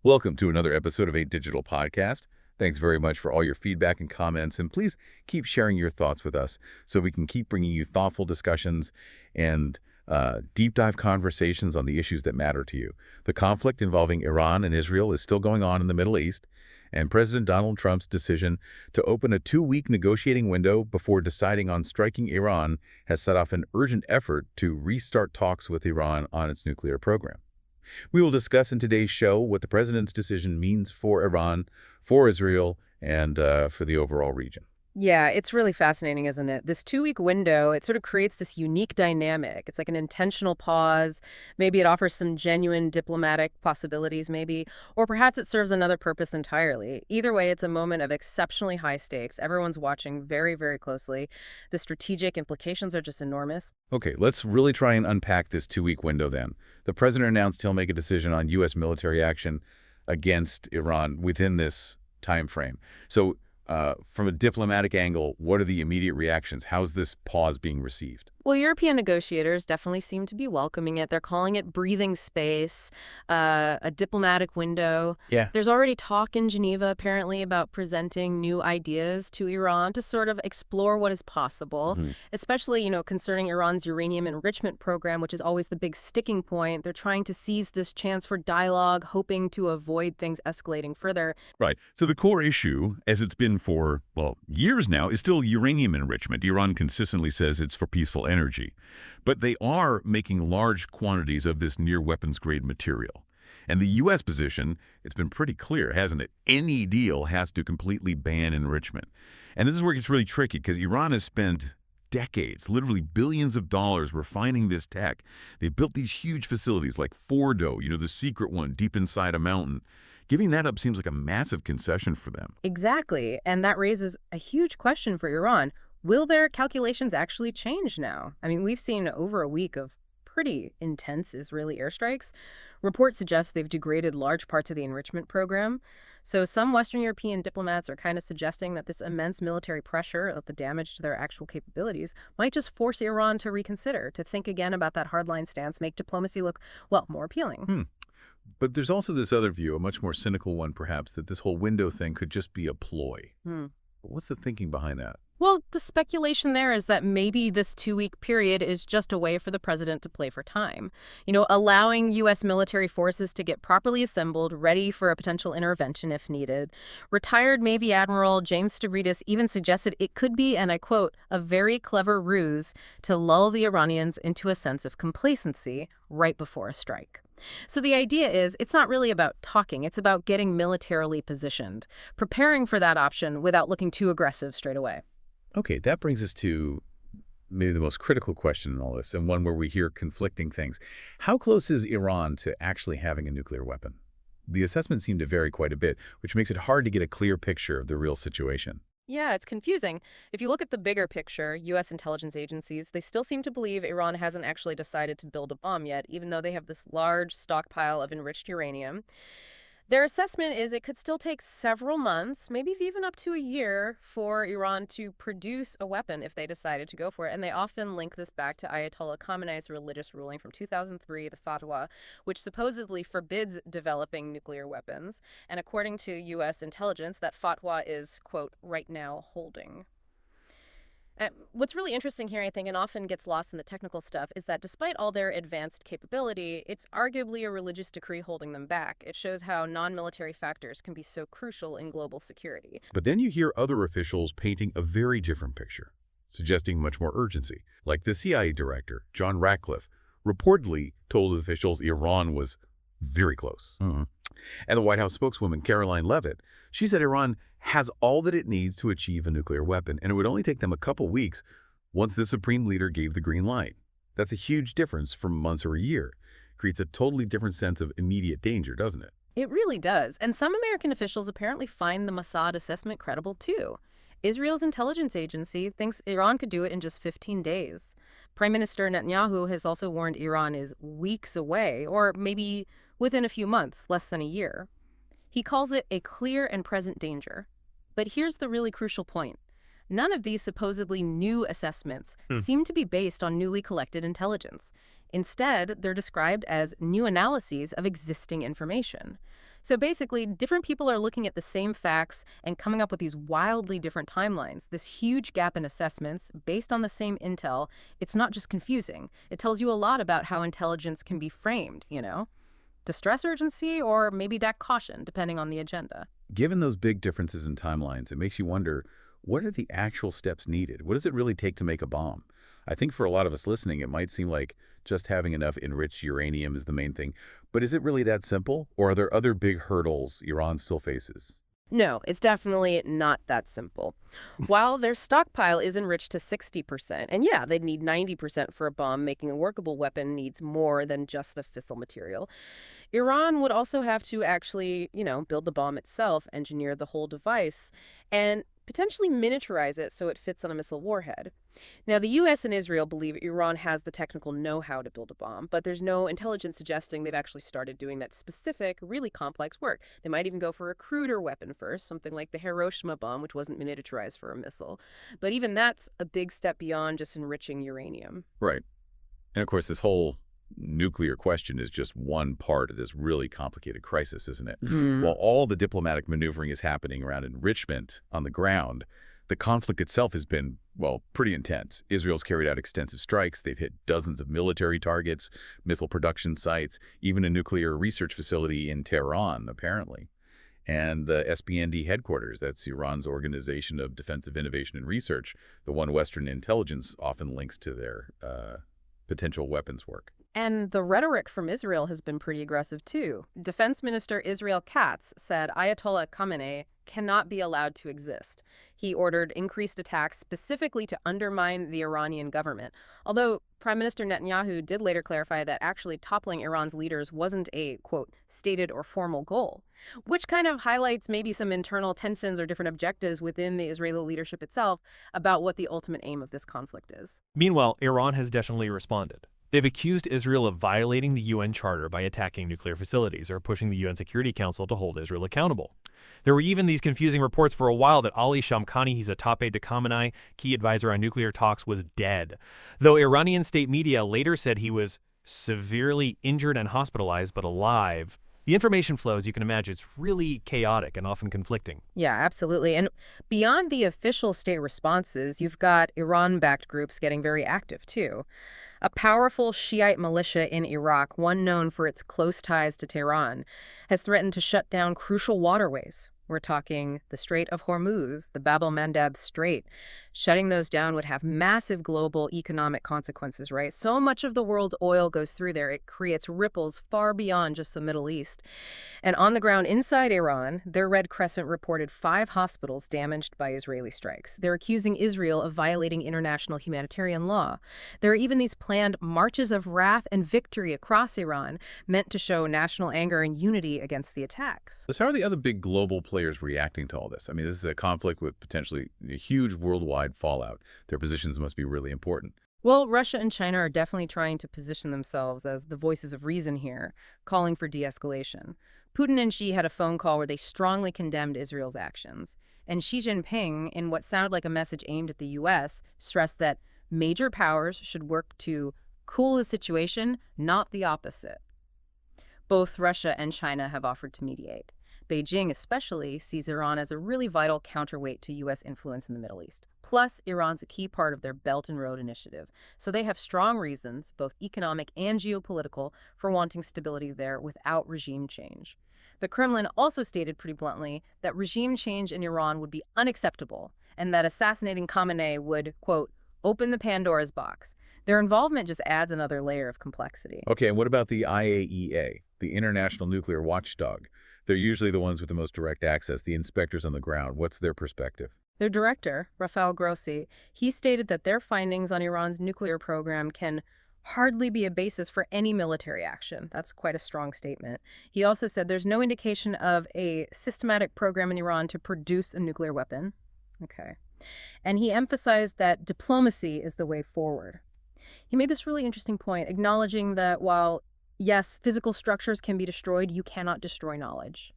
Welcome to another episode of A Digital Podcast. Thanks very much for all your feedback and comments, and please keep sharing your thoughts with us so we can keep bringing you thoughtful discussions and deep dive conversations on the issues that matter to you. The conflict involving Iran and Israel is still going on in the Middle East, and President Donald Trump's decision to open a 2-week negotiating window before deciding on striking Iran has set off an urgent effort to restart talks with Iran on its nuclear program. We will discuss in today's show what the president's decision means for Iran, for Israel, and for the overall region. Yeah, it's really fascinating, isn't it? This 2-week window, it sort of creates this unique dynamic. It's like an intentional pause. Maybe it offers some genuine diplomatic possibilities, maybe, or perhaps it serves another purpose entirely. Either way, it's a moment of exceptionally high stakes. Everyone's watching very, very closely. The strategic implications are just enormous. Okay, let's really try and unpack this 2-week window then. The president announced he'll make a decision on U.S. military action against Iran within this time frame. So, from a diplomatic angle, what are the immediate reactions? How's this pause being received? Well, European negotiators definitely seem to be welcoming it. They're calling it breathing space, a diplomatic window. Yeah. There's already talk in Geneva, apparently, about presenting new ideas to Iran to sort of explore what is possible, especially, concerning Iran's uranium enrichment program, which is always the big sticking point. They're trying to seize this chance for dialogue, hoping to avoid things escalating further. Right. So the core issue, as it's been for, years now, is still uranium enrichment. Iran consistently says it's for peaceful energy. But they are making large quantities of this near weapons-grade material. And the U.S. position, it's been pretty clear, hasn't it? Any deal has to completely ban enrichment. And this is where it gets really tricky, because Iran has spent decades, literally billions of dollars, refining this tech. They've built these huge facilities like Fordo, the secret one deep inside a mountain. Giving that up seems like a massive concession for them. Exactly. And that raises a huge question for Iran. Will their calculations actually change now? I mean, we've seen over a week of pretty intense Israeli airstrikes. Reports suggest they've degraded large parts of the enrichment program. So some Western European diplomats are kind of suggesting that this immense military pressure, the damage to their actual capabilities, might just force Iran to reconsider, to think again about that hardline stance, make diplomacy look, more appealing. But there's also this other view, a much more cynical one perhaps, that this whole window thing could just be a ploy. What's the thinking behind that? Well, the speculation there is that maybe this 2-week period is just a way for the president to play for time. Allowing U.S. military forces to get properly assembled, ready for a potential intervention if needed. Retired Navy Admiral James Stavridis even suggested it could be, and I quote, a very clever ruse to lull the Iranians into a sense of complacency right before a strike. So the idea is it's not really about talking, it's about getting militarily positioned, preparing for that option without looking too aggressive straight away. Okay, that brings us to maybe the most critical question in all this, and one where we hear conflicting things. How close is Iran to actually having a nuclear weapon? The assessments seem to vary quite a bit, which makes it hard to get a clear picture of the real situation. Yeah, it's confusing. If you look at the bigger picture, U.S. intelligence agencies, they still seem to believe Iran hasn't actually decided to build a bomb yet, even though they have this large stockpile of enriched uranium. Their assessment is it could still take several months, maybe even up to a year, for Iran to produce a weapon if they decided to go for it. And they often link this back to Ayatollah Khamenei's religious ruling from 2003, the fatwa, which supposedly forbids developing nuclear weapons. And according to U.S. intelligence, that fatwa is, quote, right now holding. What's really interesting here, I think, and often gets lost in the technical stuff, is that despite all their advanced capability, it's arguably a religious decree holding them back. It shows how non-military factors can be so crucial in global security. But then you hear other officials painting a very different picture, suggesting much more urgency, like the CIA director, John Ratcliffe, reportedly told officials Iran was very close. And the White House spokeswoman, Caroline Leavitt, she said Iran has all that it needs to achieve a nuclear weapon, and it would only take them a couple weeks once the supreme leader gave the green light. That's a huge difference from months or a year. It creates a totally different sense of immediate danger, doesn't it? It really does. And some American officials apparently find the Mossad assessment credible, too. Israel's intelligence agency thinks Iran could do it in just 15 days. Prime Minister Netanyahu has also warned Iran is weeks away, or maybe within a few months, less than a year. He calls it a clear and present danger. But here's the really crucial point. None of these supposedly new assessments seem to be based on newly collected intelligence. Instead, they're described as new analyses of existing information. So basically, different people are looking at the same facts and coming up with these wildly different timelines. This huge gap in assessments based on the same intel, it's not just confusing. It tells you a lot about how intelligence can be framed, you know? Distress urgency or maybe that caution, depending on the agenda. Given those big differences in timelines, it makes you wonder, what are the actual steps needed? What does it really take to make a bomb? I think for a lot of us listening, it might seem like just having enough enriched uranium is the main thing. But is it really that simple? Or are there other big hurdles Iran still faces? No, it's definitely not that simple. While their stockpile is enriched to 60%, and yeah, they'd need 90% for a bomb, making a workable weapon needs more than just the fissile material. Iran would also have to actually, build the bomb itself, engineer the whole device, and potentially miniaturize it so it fits on a missile warhead. Now, the U.S. and Israel believe Iran has the technical know-how to build a bomb, but there's no intelligence suggesting they've actually started doing that specific, really complex work. They might even go for a cruder weapon first, something like the Hiroshima bomb, which wasn't miniaturized for a missile. But even that's a big step beyond just enriching uranium. Right. And of course, this whole nuclear question is just one part of this really complicated crisis, isn't it? While all the diplomatic maneuvering is happening around enrichment on the ground, the conflict itself has been, well, pretty intense. Israel's carried out extensive strikes. They've hit dozens of military targets, missile production sites, even a nuclear research facility in Tehran, apparently. And the SBND headquarters, that's Iran's Organization of Defensive Innovation and Research, the one Western intelligence often links to their potential weapons work. And the rhetoric from Israel has been pretty aggressive, too. Defense Minister Israel Katz said Ayatollah Khamenei cannot be allowed to exist. He ordered increased attacks specifically to undermine the Iranian government. Although Prime Minister Netanyahu did later clarify that actually toppling Iran's leaders wasn't a, quote, stated or formal goal, which kind of highlights maybe some internal tensions or different objectives within the Israeli leadership itself about what the ultimate aim of this conflict is. Meanwhile, Iran has definitely responded. They've accused Israel of violating the UN Charter by attacking nuclear facilities or pushing the UN Security Council to hold Israel accountable. There were even these confusing reports for a while that Ali Shamkhani, he's a top aide to Khamenei, key advisor on nuclear talks, was dead. Though Iranian state media later said he was severely injured and hospitalized but alive. The information flow, as you can imagine, it's really chaotic and often conflicting. Yeah, absolutely. And beyond the official state responses, you've got Iran-backed groups getting very active, too. A powerful Shiite militia in Iraq, one known for its close ties to Tehran, has threatened to shut down crucial waterways. We're talking the Strait of Hormuz, the Bab el-Mandeb Strait. Shutting those down would have massive global economic consequences, right? So much of the world's oil goes through there. It creates ripples far beyond just the Middle East. And on the ground inside Iran, their Red Crescent reported 5 hospitals damaged by Israeli strikes. They're accusing Israel of violating international humanitarian law. There are even these planned marches of wrath and victory across Iran, meant to show national anger and unity against the attacks. So how are the other big global players reacting to all this? I mean, this is a conflict with potentially a huge worldwide fallout. Their positions must be really important. Well, Russia and China are definitely trying to position themselves as the voices of reason here, calling for de-escalation. Putin and Xi had a phone call where they strongly condemned Israel's actions. And Xi Jinping, in what sounded like a message aimed at the U.S., stressed that major powers should work to cool the situation, not the opposite. Both Russia and China have offered to mediate. Beijing especially sees Iran as a really vital counterweight to U.S. influence in the Middle East. Plus, Iran's a key part of their Belt and Road Initiative, so they have strong reasons, both economic and geopolitical, for wanting stability there without regime change. The Kremlin also stated pretty bluntly that regime change in Iran would be unacceptable, and that assassinating Khamenei would, quote, open the Pandora's box. Their involvement just adds another layer of complexity. Okay, and what about the IAEA, the International Nuclear Watchdog? They're usually the ones with the most direct access, the inspectors on the ground. What's their perspective? Their director, Rafael Grossi, he stated that their findings on Iran's nuclear program can hardly be a basis for any military action. That's quite a strong statement. He also said there's no indication of a systematic program in Iran to produce a nuclear weapon. Okay. And he emphasized that diplomacy is the way forward. He made this really interesting point, acknowledging that while yes, physical structures can be destroyed, you cannot destroy knowledge,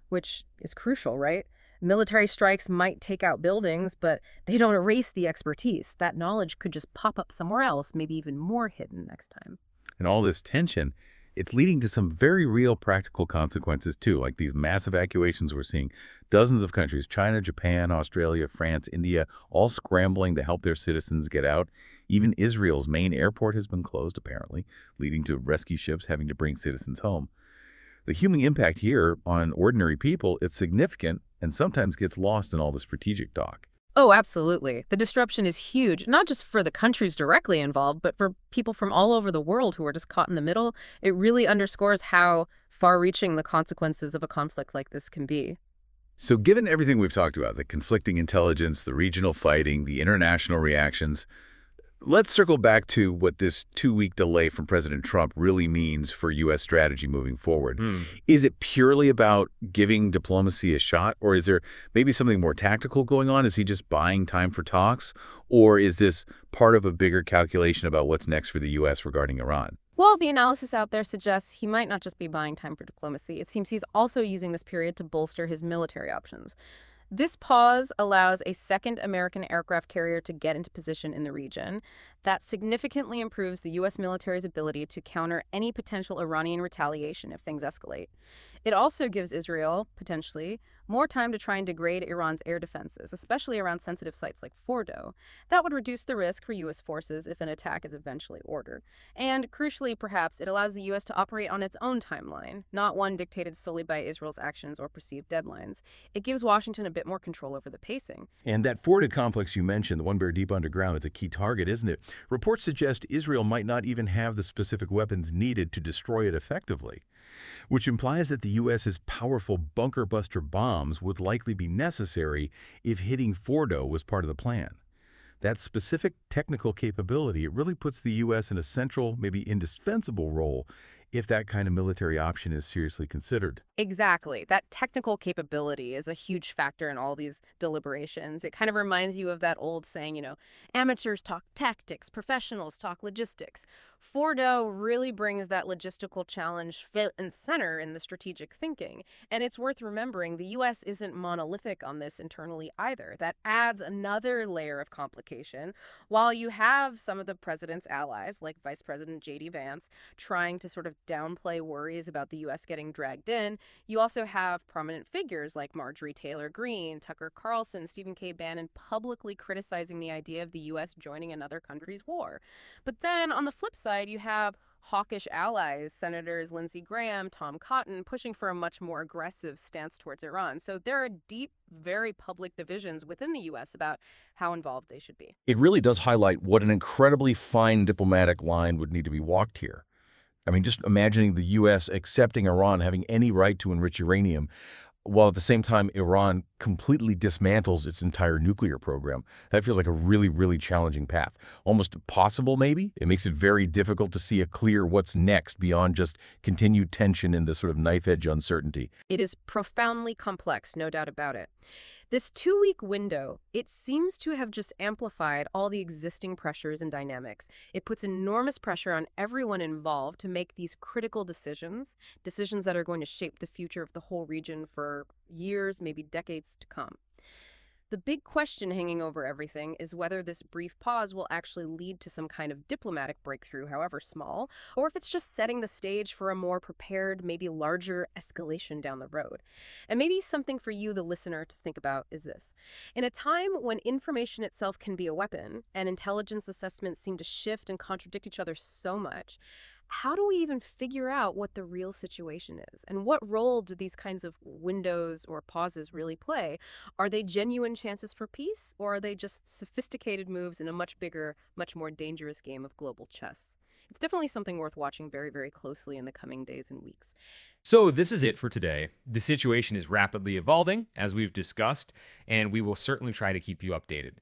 which is crucial, right? Military strikes might take out buildings, but they don't erase the expertise. That knowledge could just pop up somewhere else, maybe even more hidden next time. And all this tension, It's leading to some very real practical consequences, too, like these mass evacuations we're seeing. Dozens of countries, China, Japan, Australia, France, India, all scrambling to help their citizens get out. Even Israel's main airport has been closed, apparently, leading to rescue ships having to bring citizens home. The human impact here on ordinary people is significant and sometimes gets lost in all the strategic talk. Oh, absolutely. The disruption is huge, not just for the countries directly involved, but for people from all over the world who are just caught in the middle. It really underscores how far-reaching the consequences of a conflict like this can be. So given everything we've talked about, the conflicting intelligence, the regional fighting, the international reactions, let's circle back to what this 2-week delay from President Trump really means for U.S. strategy moving forward. Is it purely about giving diplomacy a shot, or is there maybe something more tactical going on? Is he just buying time for talks, or is this part of a bigger calculation about what's next for the U.S. regarding Iran? Well, the analysis out there suggests he might not just be buying time for diplomacy. It seems he's also using this period to bolster his military options. This pause allows a second American aircraft carrier to get into position in the region. That significantly improves the U.S. military's ability to counter any potential Iranian retaliation if things escalate. It also gives Israel, potentially, more time to try and degrade Iran's air defenses, especially around sensitive sites like Fordo. That would reduce the risk for U.S. forces if an attack is eventually ordered. And crucially, perhaps, it allows the U.S. to operate on its own timeline, not one dictated solely by Israel's actions or perceived deadlines. It gives Washington a bit more control over the pacing. And that Fordo complex you mentioned, the one buried deep underground, is a key target, isn't it? Reports suggest Israel might not even have the specific weapons needed to destroy it effectively, which implies that the U.S.'s powerful bunker-buster bombs would likely be necessary if hitting Fordo was part of the plan. That specific technical capability, it really puts the U.S. in a central, maybe indispensable role if that kind of military option is seriously considered. Exactly. That technical capability is a huge factor in all these deliberations. It kind of reminds you of that old saying, amateurs talk tactics, professionals talk logistics. Fordo really brings that logistical challenge fit and center in the strategic thinking. And it's worth remembering the U.S. isn't monolithic on this internally either. That adds another layer of complication. While you have some of the president's allies, like Vice President J.D. Vance, trying to sort of downplay worries about the U.S. getting dragged in, you also have prominent figures like Marjorie Taylor Greene, Tucker Carlson, Stephen K. Bannon publicly criticizing the idea of the U.S. joining another country's war. But then on the flip side, you have hawkish allies, Senators Lindsey Graham, Tom Cotton, pushing for a much more aggressive stance towards Iran. So there are deep, very public divisions within the U.S. about how involved they should be. It really does highlight what an incredibly fine diplomatic line would need to be walked here. I mean, just imagining the U.S. accepting Iran having any right to enrich uranium, while at the same time Iran completely dismantles its entire nuclear program. That feels like a really, really challenging path. Almost impossible, maybe? It makes it very difficult to see a clear what's next beyond just continued tension and the sort of knife-edge uncertainty. It is profoundly complex, no doubt about it. This 2-week window, it seems to have just amplified all the existing pressures and dynamics. It puts enormous pressure on everyone involved to make these critical decisions that are going to shape the future of the whole region for years, maybe decades to come. The big question hanging over everything is whether this brief pause will actually lead to some kind of diplomatic breakthrough, however small, or if it's just setting the stage for a more prepared, maybe larger escalation down the road. And maybe something for you, the listener, to think about is this. In a time when information itself can be a weapon and intelligence assessments seem to shift and contradict each other so much, how do we even figure out what the real situation is? And what role do these kinds of windows or pauses really play? Are they genuine chances for peace, or are they just sophisticated moves in a much bigger, much more dangerous game of global chess? It's definitely something worth watching very, very closely in the coming days and weeks. So this is it for today. The situation is rapidly evolving, as we've discussed, and we will certainly try to keep you updated.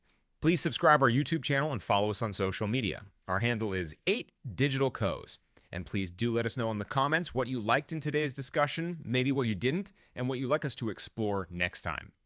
Please subscribe our YouTube channel and follow us on social media. Our handle is 8digitalco's. And please do let us know in the comments what you liked in today's discussion, maybe what you didn't, and what you'd like us to explore next time.